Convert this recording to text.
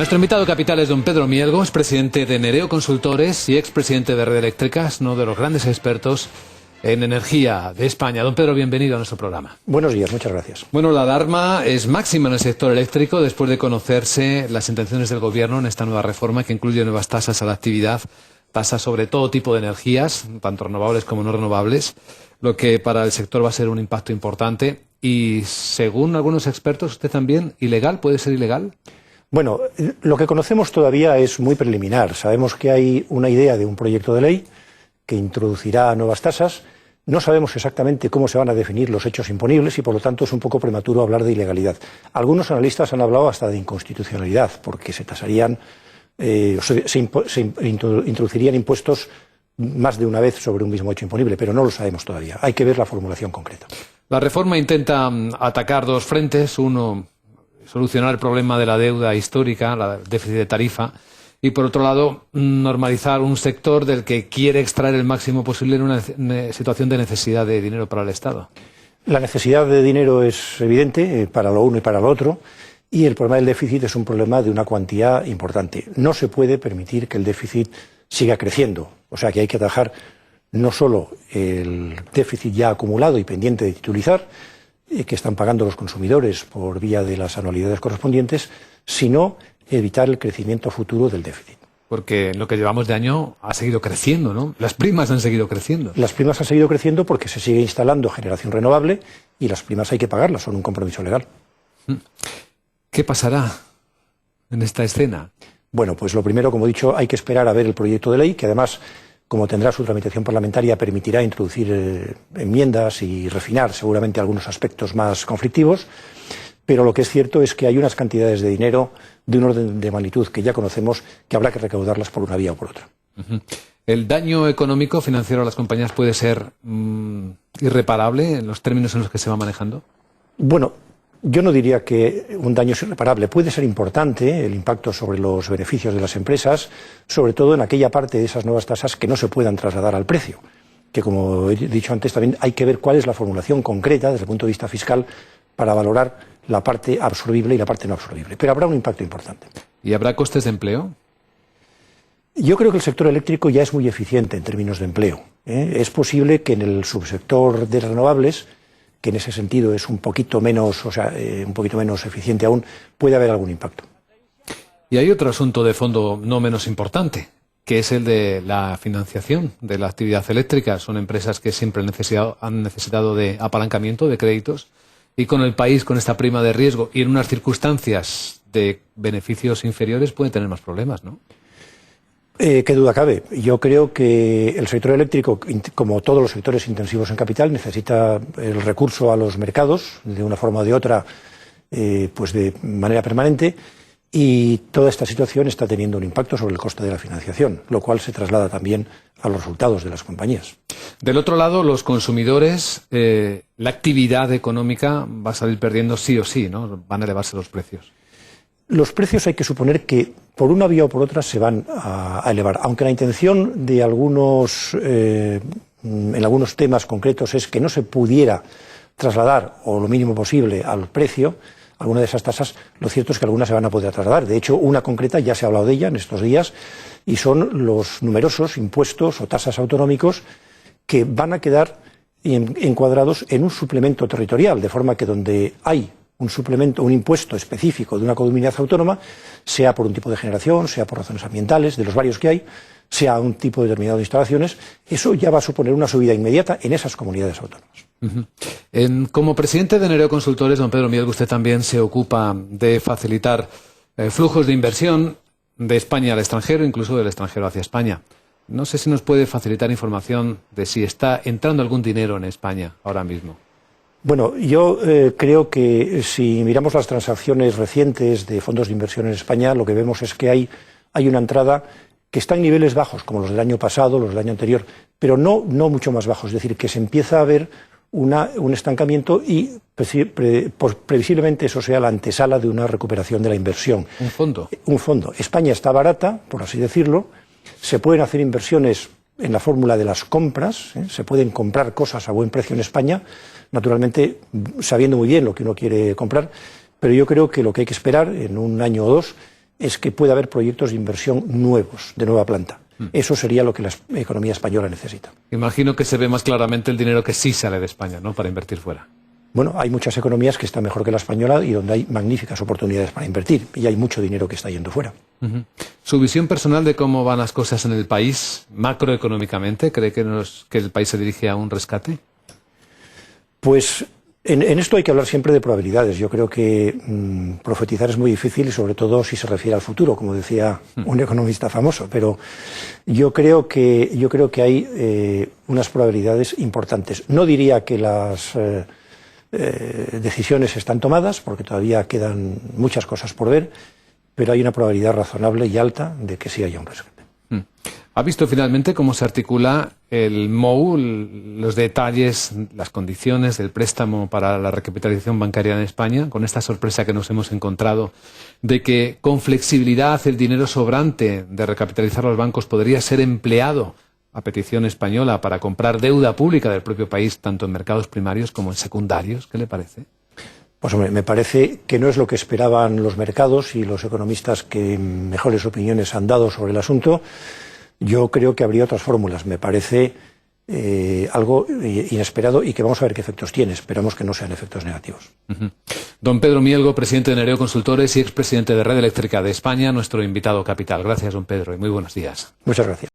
Nuestro invitado capital es don Pedro Mielgo, es presidente de Nereo Consultores y expresidente de Red Eléctrica, uno de los grandes expertos en energía de España. Don Pedro, bienvenido a nuestro programa. Buenos días, muchas gracias. Bueno, la alarma es máxima en el sector eléctrico después de conocerse las intenciones del Gobierno en esta nueva reforma que incluye nuevas tasas a la actividad, tasas sobre todo tipo de energías, tanto renovables como no renovables, lo que para el sector va a ser un impacto importante y, según algunos expertos, usted también, ¿ilegal? ¿Puede ser ilegal? Bueno, lo que conocemos todavía es muy preliminar. Sabemos que hay una idea de un proyecto de ley que introducirá nuevas tasas. No sabemos exactamente cómo se van a definir los hechos imponibles y, por lo tanto, es un poco prematuro hablar de ilegalidad. Algunos analistas han hablado hasta de inconstitucionalidad, porque se tasarían, se introducirían impuestos más de una vez sobre un mismo hecho imponible, pero no lo sabemos todavía. Hay que ver la formulación concreta. La reforma intenta atacar dos frentes. Uno, solucionar el problema de la deuda histórica, el déficit de tarifa, y por otro lado, normalizar un sector del que quiere extraer el máximo posible en una situación de necesidad de dinero para el Estado. La necesidad de dinero es evidente para lo uno y para lo otro, y el problema del déficit es un problema de una cuantía importante. No se puede permitir que el déficit siga creciendo, o sea que hay que atajar no solo el déficit ya acumulado y pendiente de titulizar, que están pagando los consumidores por vía de las anualidades correspondientes, sino evitar el crecimiento futuro del déficit. Porque lo que llevamos de año ha seguido creciendo, ¿no? Las primas han seguido creciendo. Las primas han seguido creciendo porque se sigue instalando generación renovable y las primas hay que pagarlas, son un compromiso legal. ¿Qué pasará en esta escena? Bueno, pues lo primero, como he dicho, hay que esperar a ver el proyecto de ley, que además, como tendrá su tramitación parlamentaria, permitirá introducir enmiendas y refinar seguramente algunos aspectos más conflictivos, pero lo que es cierto es que hay unas cantidades de dinero de un orden de magnitud que ya conocemos, que habrá que recaudarlas por una vía o por otra. ¿El daño económico financiero a las compañías puede ser irreparable en los términos en los que se va manejando? Bueno, yo no diría que un daño es irreparable. Puede ser importante el impacto sobre los beneficios de las empresas, sobre todo en aquella parte de esas nuevas tasas que no se puedan trasladar al precio, que, como he dicho antes, también hay que ver cuál es la formulación concreta desde el punto de vista fiscal para valorar la parte absorbible y la parte no absorbible. Pero habrá un impacto importante. ¿Y habrá costes de empleo? Yo creo que el sector eléctrico ya es muy eficiente en términos de empleo. Es posible que en el subsector de renovables, que en ese sentido es un poquito menos, un poquito menos eficiente aún, puede haber algún impacto. Y hay otro asunto de fondo no menos importante, que es el de la financiación de la actividad eléctrica. Son empresas que siempre han necesitado de apalancamiento, de créditos, y con el país, con esta prima de riesgo y en unas circunstancias de beneficios inferiores, pueden tener más problemas, ¿no? Qué duda cabe. Yo creo que el sector eléctrico, como todos los sectores intensivos en capital, necesita el recurso a los mercados de una forma o de otra, pues de manera permanente, y toda esta situación está teniendo un impacto sobre el coste de la financiación, lo cual se traslada también a los resultados de las compañías. Del otro lado, los consumidores, la actividad económica va a salir perdiendo sí o sí, ¿no? Van a elevarse los precios. Los precios hay que suponer que por una vía o por otra se van a elevar, aunque la intención de en algunos temas concretos es que no se pudiera trasladar o lo mínimo posible al precio alguna de esas tasas. Lo cierto es que algunas se van a poder trasladar. De hecho, una concreta, ya se ha hablado de ella en estos días, y son los numerosos impuestos o tasas autonómicos que van a quedar encuadrados en un suplemento territorial, de forma que donde hay un suplemento, un impuesto específico de una comunidad autónoma, sea por un tipo de generación, sea por razones ambientales, de los varios que hay, sea un tipo determinado de instalaciones, eso ya va a suponer una subida inmediata en esas comunidades autónomas. Como presidente de Nereo Consultores, don Pedro Mielgo, usted también se ocupa de facilitar flujos de inversión de España al extranjero, incluso del extranjero hacia España. No sé si nos puede facilitar información de si está entrando algún dinero en España ahora mismo. Bueno, yo creo que si miramos las transacciones recientes de fondos de inversión en España, lo que vemos es que hay una entrada que está en niveles bajos, como los del año pasado, los del año anterior, pero no mucho más bajos. Es decir, que se empieza a ver un estancamiento y previsiblemente eso sea la antesala de una recuperación de la inversión. ¿Un fondo? Un fondo. España está barata, por así decirlo. Se pueden hacer inversiones en la fórmula de las compras, se pueden comprar cosas a buen precio en España, naturalmente sabiendo muy bien lo que uno quiere comprar, pero yo creo que lo que hay que esperar en un año o dos es que pueda haber proyectos de inversión nuevos, de nueva planta. Eso sería lo que la economía española necesita. Imagino que se ve más claramente el dinero que sí sale de España, ¿no?, para invertir fuera. Bueno, hay muchas economías que están mejor que la española y donde hay magníficas oportunidades para invertir. Y hay mucho dinero que está yendo fuera. ¿Su visión personal de cómo van las cosas en el país, macroeconómicamente, cree que el país se dirige a un rescate? Pues en esto hay que hablar siempre de probabilidades. Yo creo que profetizar es muy difícil y sobre todo si se refiere al futuro, como decía un economista famoso. Pero yo creo que hay unas probabilidades importantes. No diría que las decisiones están tomadas, porque todavía quedan muchas cosas por ver, pero hay una probabilidad razonable y alta de que sí haya un rescate. ¿Ha visto finalmente cómo se articula el MOU, los detalles, las condiciones del préstamo para la recapitalización bancaria en España, con esta sorpresa que nos hemos encontrado de que con flexibilidad el dinero sobrante de recapitalizar los bancos podría ser empleado a petición española para comprar deuda pública del propio país, tanto en mercados primarios como en secundarios? ¿Qué le parece? Pues hombre, me parece que no es lo que esperaban los mercados y los economistas que mejores opiniones han dado sobre el asunto. Yo creo que habría otras fórmulas. Me parece algo inesperado y que vamos a ver qué efectos tiene. Esperamos que no sean efectos negativos. Don Pedro Mielgo, presidente de Nereo Consultores y expresidente de Red Eléctrica de España, nuestro invitado capital. Gracias, don Pedro, y muy buenos días. Muchas gracias.